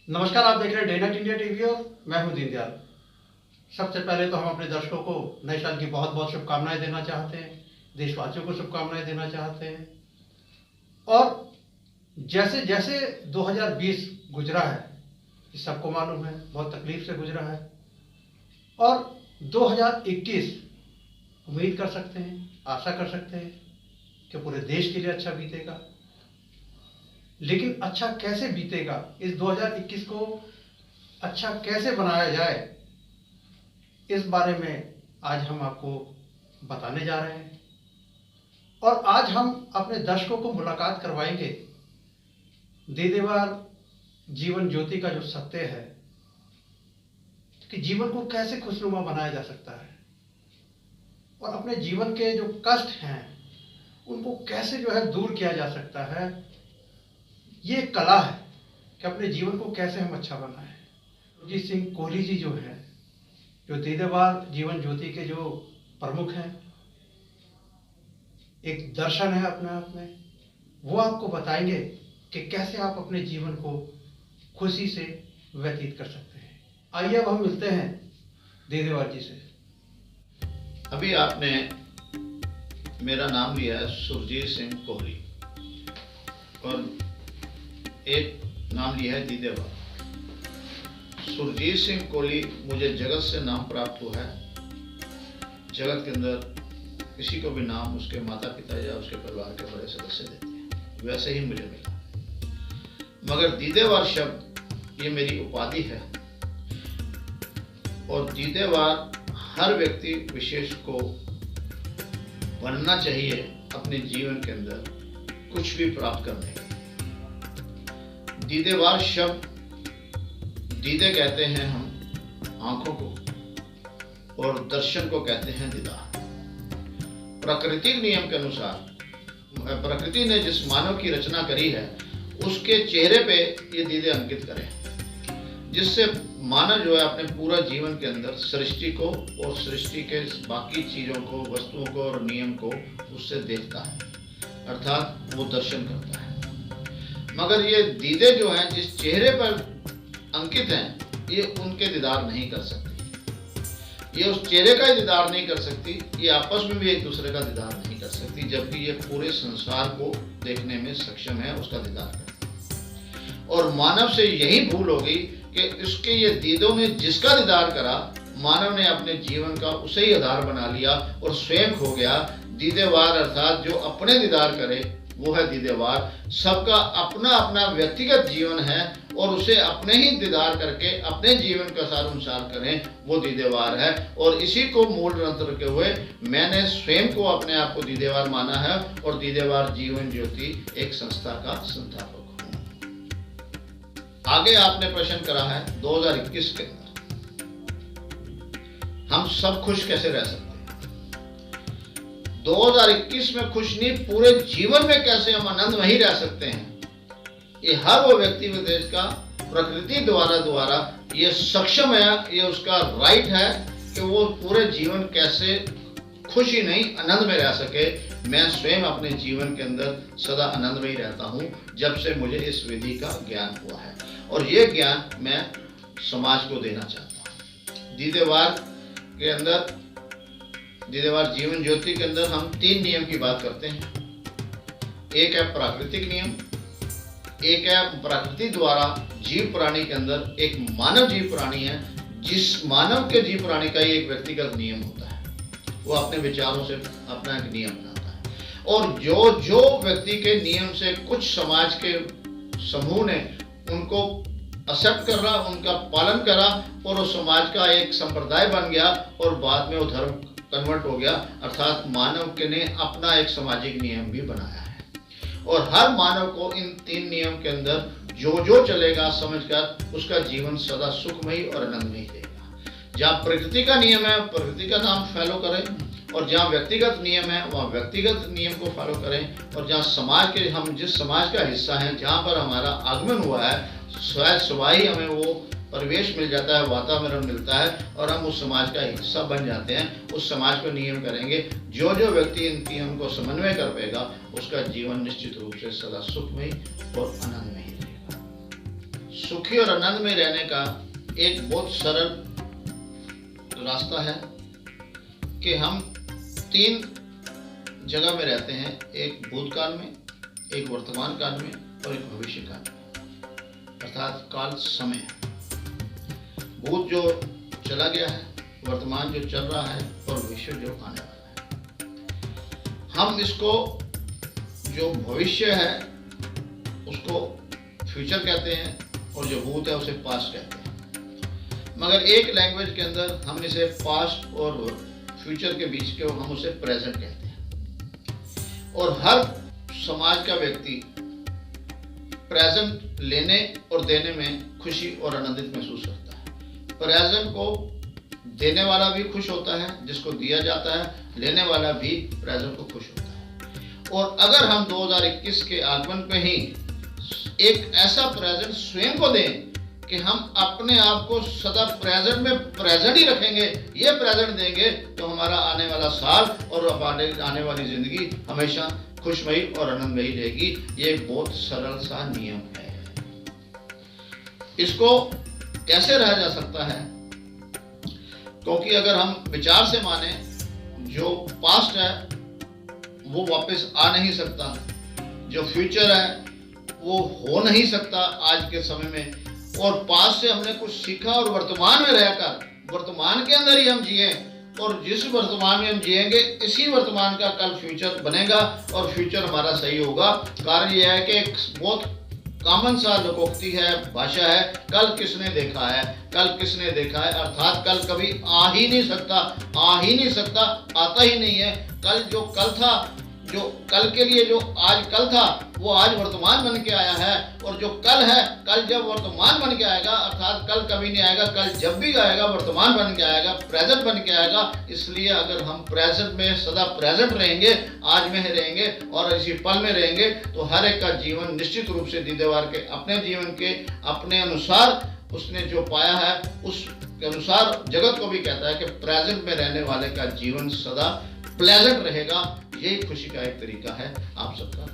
नमस्कार, आप देख रहे हैं डे नाइट इंडिया टीवी और मैं हूं दीनदयाल। सबसे पहले तो हम अपने दर्शकों को नए साल की बहुत बहुत शुभकामनाएं देना चाहते हैं, देशवासियों को शुभकामनाएं देना चाहते हैं। और जैसे जैसे 2020 गुजरा है, ये सबको मालूम है, बहुत तकलीफ से गुजरा है। और 2021 उम्मीद कर सकते हैं, आशा कर सकते हैं कि पूरे देश के लिए अच्छा बीतेगा। लेकिन अच्छा कैसे बीतेगा, इस 2021 को अच्छा कैसे बनाया जाए, इस बारे में आज हम आपको बताने जा रहे हैं। और आज हम अपने दर्शकों को मुलाकात करवाएंगे दीदेवार जीवन ज्योति का जो सत्य है कि जीवन को कैसे खुशनुमा बनाया जा सकता है और अपने जीवन के जो कष्ट हैं उनको कैसे दूर किया जा सकता है। ये कला है कि अपने जीवन को कैसे हम अच्छा बनाएं। सुरजीत सिंह कोहली जी जो है, जो दीदेवार जीवन ज्योति के जो प्रमुख हैं, एक दर्शन है अपने आप में, वो आपको बताएंगे कि कैसे आप अपने जीवन को खुशी से व्यतीत कर सकते हैं। आइए अब हम मिलते हैं दीदेवार जी से। अभी आपने मेरा नाम लिया है सुरजीत सिंह कोहली और एक नाम लिया है दीदेवार। सुरजीत सिंह कोहली मुझे जगत से नाम प्राप्त हुआ है। जगत के अंदर किसी को भी नाम उसके माता पिता या उसके परिवार के बड़े सदस्य देते हैं, वैसे ही मुझे मिला। मगर दीदेवार शब्द ये मेरी उपाधि है और दीदेवार हर व्यक्ति विशेष को बनना चाहिए अपने जीवन के अंदर कुछ भी प्राप्त करने के। दीदेवार शब्द, दीदे कहते हैं हम आंखों को और दर्शन को कहते हैं दीदार। प्राकृतिक नियम के अनुसार प्रकृति ने जिस मानव की रचना करी है उसके चेहरे पे ये दीदे अंकित करें, जिससे मानव जो है अपने पूरा जीवन के अंदर सृष्टि को और सृष्टि के बाकी चीजों को, वस्तुओं को और नियम को उससे देखता है, अर्थात वो दर्शन करता है। मगर ये दीदे जो हैं जिस चेहरे पर अंकित हैं, ये उनके दीदार नहीं कर सकती, ये उस चेहरे का ही दीदार नहीं कर सकती, ये आपस में भी एक दूसरे का दीदार नहीं कर सकती, जबकि ये पूरे संसार को देखने में सक्षम है, उसका दीदार करती। और मानव से यही भूल हो गई कि इसके ये दीदों ने जिसका दीदार करा, मानव ने अपने जीवन का उसे ही आधार बना लिया और स्वयं खो गया। दीदेवार अर्थात जो अपने दीदार करे वो है दीदेवार। सबका अपना अपना व्यक्तिगत जीवन है और उसे अपने ही दीदार करके अपने जीवन का सार अनुसार करें, वो दीदेवार है। और इसी को मूल मंत्र रखते हुए मैंने स्वयं को अपने आप को दीदेवार माना है और दीदेवार जीवन ज्योति एक संस्था का संस्थापक हूँ। आगे आपने प्रश्न करा है 2021 के अंदर हम सब खुश कैसे रह सकते हैं। 2021 में खुश नहीं, पूरे जीवन में कैसे हम आनंदमयी रह सकते हैं, ये हर वो व्यक्ति विदेश का प्रकृति द्वारा ये सक्षम है, ये उसका राइट है कि वो पूरे जीवन कैसे खुश ही नहीं आनंद में रह सके। मैं स्वयं अपने जीवन के अंदर सदा आनंद में ही रहता हूँ जब से मुझे इस विधि का ज्ञान हुआ है और ये ज्ञान मैं समाज को देना चाहता हूँ। दीदेवार के अंदर, दीदेवार जीवन ज्योति के अंदर हम 3 नियम की बात करते हैं। एक है प्राकृतिक नियम, एक है प्रकृति द्वारा जीव प्राणी के अंदर एक मानव जीव प्राणी है, जिस मानव के जीव प्राणी का ही एक व्यक्तिगत नियम होता है, वो अपने विचारों से अपना एक नियम बनाता है। और जो व्यक्ति के नियम से कुछ समाज के समूह ने उनको एक्सेप्ट कर रहा, उनका पालन करा और वो समाज का एक संप्रदाय बन गया और बाद में वो धर्म कन्वर्ट हो गया, अर्थात मानव के ने अपना एक सामाजिक नियम भी बनाया है। और हर मानव को इन 3 नियम के अंदर जो चलेगा समझकर उसका जीवन सदा सुखमयी और आनंदमयी रहेगा। जहाँ प्रकृति का नियम है प्रकृति का नाम फॉलो करें, और जहाँ व्यक्तिगत नियम है वहाँ व्यक्तिगत नियम को फॉलो करें। और जहाँ समाज के, हम जिस समाज का हिस्सा हैं, जहाँ पर हमारा आगमन हुआ है, शायद सुबह ही हमें वो परिवेश मिल जाता है, वातावरण मिलता है और हम उस समाज का हिस्सा बन जाते हैं। उस समाज को नियम करेंगे। जो व्यक्ति इन नियम को समन्वय कर पाएगा उसका जीवन निश्चित रूप से सदा सुखमयी और आनंदमयी रहेगा। सुखी और आनंद में रहने का एक बहुत सरल रास्ता है कि हम 3 जगह में रहते हैं, एक भूतकाल में, एक वर्तमान काल में और एक भविष्य काल में, अर्थात काल समय। भूत जो चला गया है, वर्तमान जो चल रहा है और भविष्य जो आने वाला है। हम इसको जो भविष्य है उसको फ्यूचर कहते हैं और जो भूत है उसे पास्ट कहते हैं। मगर एक लैंग्वेज के अंदर हम इसे पास्ट और फ्यूचर के बीच के हम उसे प्रेजेंट कहते हैं। और हर समाज का व्यक्ति प्रेजेंट लेने और देने में खुशी और आनंदित महसूस करता है। प्रेजेंट को देने वाला भी खुश होता है, जिसको दिया जाता है, लेने वाला भी प्रेजेंट को खुश होता है। और अगर हम 2021 के आगमन पे ही एक ऐसा प्रेजेंट स्वयं को दें कि हम अपने आप को सदा प्रेजेंट में प्रेजेंट ही रखेंगे, ये प्रेजेंट देंगे, तो हमारा आने वाला साल और आने वाली जिंदगी हमेशा खुशमयी और आनंदमयी रहेगी। ये एक बहुत सरल सा नियम है। इसको कैसे रहा जा सकता है? क्योंकि अगर हम विचार से माने, जो पास्ट है वो वापस आ नहीं सकता, जो फ्यूचर है वो हो नहीं सकता आज के समय में, और पास्ट से हमने कुछ सीखा और वर्तमान में रहकर वर्तमान के अंदर ही हम जिए, और जिस वर्तमान में हम जिएंगे इसी वर्तमान का कल फ्यूचर बनेगा और फ्यूचर हमारा सही होगा। कारण यह है कि एक बहुत कॉमन सा लोकोक्ति है, भाषा है, कल किसने देखा है, कल किसने देखा है, अर्थात कल कभी आ ही नहीं सकता, आ ही नहीं सकता, आता ही नहीं है। कल जो कल था, जो कल के लिए जो आज कल था वो आज वर्तमान बन के आया है, और जो कल है कल जब वर्तमान बन के आएगा, अर्थात कल कभी नहीं आएगा, कल जब भी आएगा वर्तमान बन के आएगा, प्रेजेंट बन के आएगा। इसलिए अगर हम प्रेजेंट में सदा प्रेजेंट रहेंगे, आज में रहेंगे और इसी पल में रहेंगे, तो हर एक का जीवन निश्चित रूप से दीदेवार के अपने जीवन के अपने अनुसार उसने जो पाया है उसके अनुसार जगत को भी कहता है कि प्रेजेंट में रहने वाले का जीवन सदा प्लेजेंट रहेगा। यही खुशी का एक तरीका है। आप सबका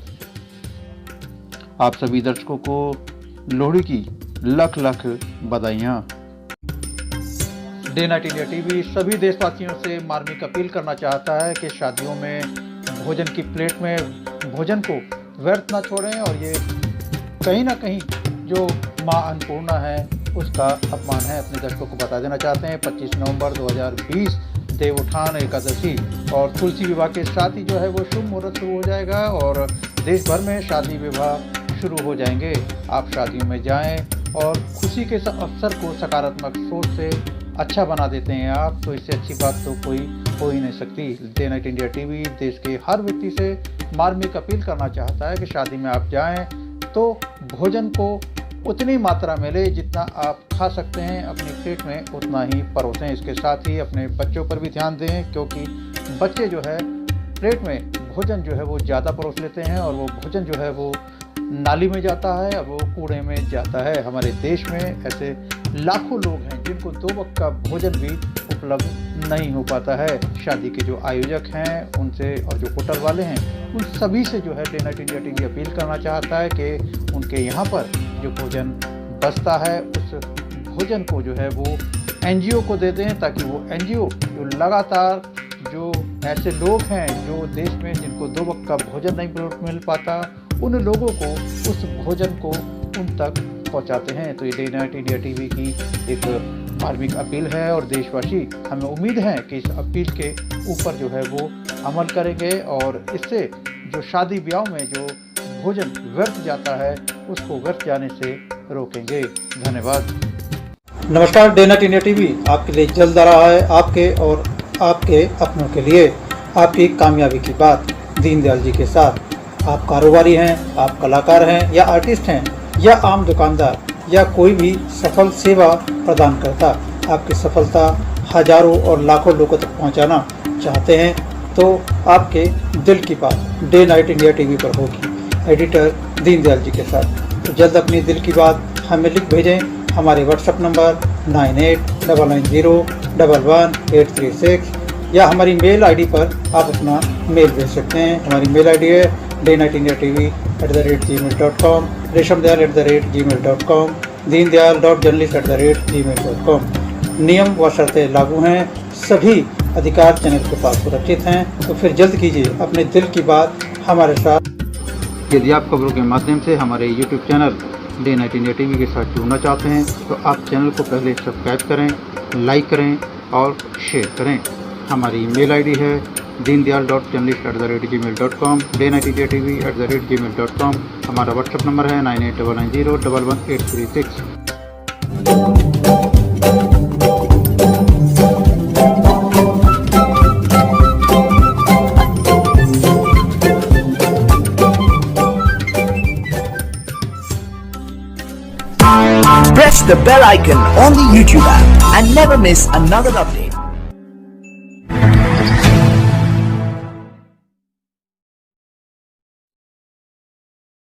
आप सभी दर्शकों को लोहड़ी की लख लख बधाइयाँ। डे नाइट इंडिया टीवी सभी देशवासियों से मार्मिक अपील करना चाहता है कि शादियों में भोजन की प्लेट में भोजन को व्यर्थ न छोड़ें, और ये कहीं ना कहीं जो माँ अन्नपूर्णा है उसका अपमान है। अपने दर्शकों को बता देना चाहते हैं 25 नवंबर 2020 देवउठान एकादशी और तुलसी विवाह के साथ ही जो है वो शुभ मुहूर्त शुरू हो जाएगा और देश भर में शादी विवाह शुरू हो जाएंगे। आप शादियों में जाएं और खुशी के अवसर को सकारात्मक सोच से अच्छा बना देते हैं आप, तो इससे अच्छी बात तो कोई हो ही नहीं सकती। डे नाइट इंडिया टीवी देश के हर व्यक्ति से मार्मिक अपील करना चाहता है कि शादी में आप जाएं तो भोजन को उतनी मात्रा में ले जितना आप खा सकते हैं, अपनी प्लेट में उतना ही परोसें। इसके साथ ही अपने बच्चों पर भी ध्यान दें, क्योंकि बच्चे जो है प्लेट में भोजन जो है वो ज़्यादा परोस लेते हैं और वो भोजन जो है वो नाली में जाता है और वो कूड़े में जाता है। हमारे देश में ऐसे लाखों लोग हैं जिनको 2 वक्त का भोजन भी उपलब्ध नहीं हो पाता है। शादी के जो आयोजक हैं उनसे और जो होटल वाले हैं उन सभी से जो है day night India TV appeal करना चाहता है कि उनके यहाँ पर जो भोजन बचता है उस भोजन को जो है वो एनजीओ को दे दें, ताकि वो एनजीओ जो लगातार जो ऐसे लोग हैं जो देश में जिनको 2 वक्त का भोजन नहीं मिल पाता, उन लोगों को उस भोजन को उन तक पहुंचाते हैं। तो ये डे नाइट इंडिया टीवी की एक मार्मिक अपील है और देशवासी हमें उम्मीद है कि इस अपील के ऊपर जो है वो अमल करेंगे और इससे जो शादी ब्याह में जो भोजन व्यर्थ जाता है उसको व्यर्थ जाने से रोकेंगे। धन्यवाद। नमस्कार, डे नाइट इंडिया टीवी आपके लिए जल्द आ रहा है, आपके और आपके अपनों के लिए आपकी कामयाबी की बात दीनदयाल जी के साथ। आप कारोबारी हैं, आप कलाकार हैं या आर्टिस्ट हैं या आम दुकानदार या कोई भी सफल सेवा प्रदान करता, आपकी सफलता हजारों और लाखों लोगों तक पहुंचाना चाहते हैं तो आपके दिल की बात डे नाइट इंडिया टीवी पर होगी, एडिटर दीनदयाल जी के साथ। तो जल्द अपनी दिल की बात हमें लिख भेजें हमारे व्हाट्सएप नंबर 9899011836 या हमारी मेल आईडी पर आप अपना मेल भेज सकते हैं। हमारी मेल आईडी है daynightindiatv@gmail.com, reshamdayal@gmail.com। deendayal.journalist@gmail.com। नियम व शर्तें लागू हैं, सभी अधिकार चैनल के पास सुरक्षित हैं। तो फिर जल्द कीजिए अपने दिल की बात हमारे साथ। यदि आप खबरों के माध्यम से हमारे YouTube channel day night India TV के साथ जुड़ना चाहते हैं तो आप चैनल को पहले सब्सक्राइब करें, लाइक करें और शेयर करें। हमारी ईमेल आईडी है deendayal.journalist@gmail.com, daynightindiatv@gmail.com। हमारा व्हाट्सएप नंबर है 9899011836। Press the bell icon on the YouTube app and never miss another update.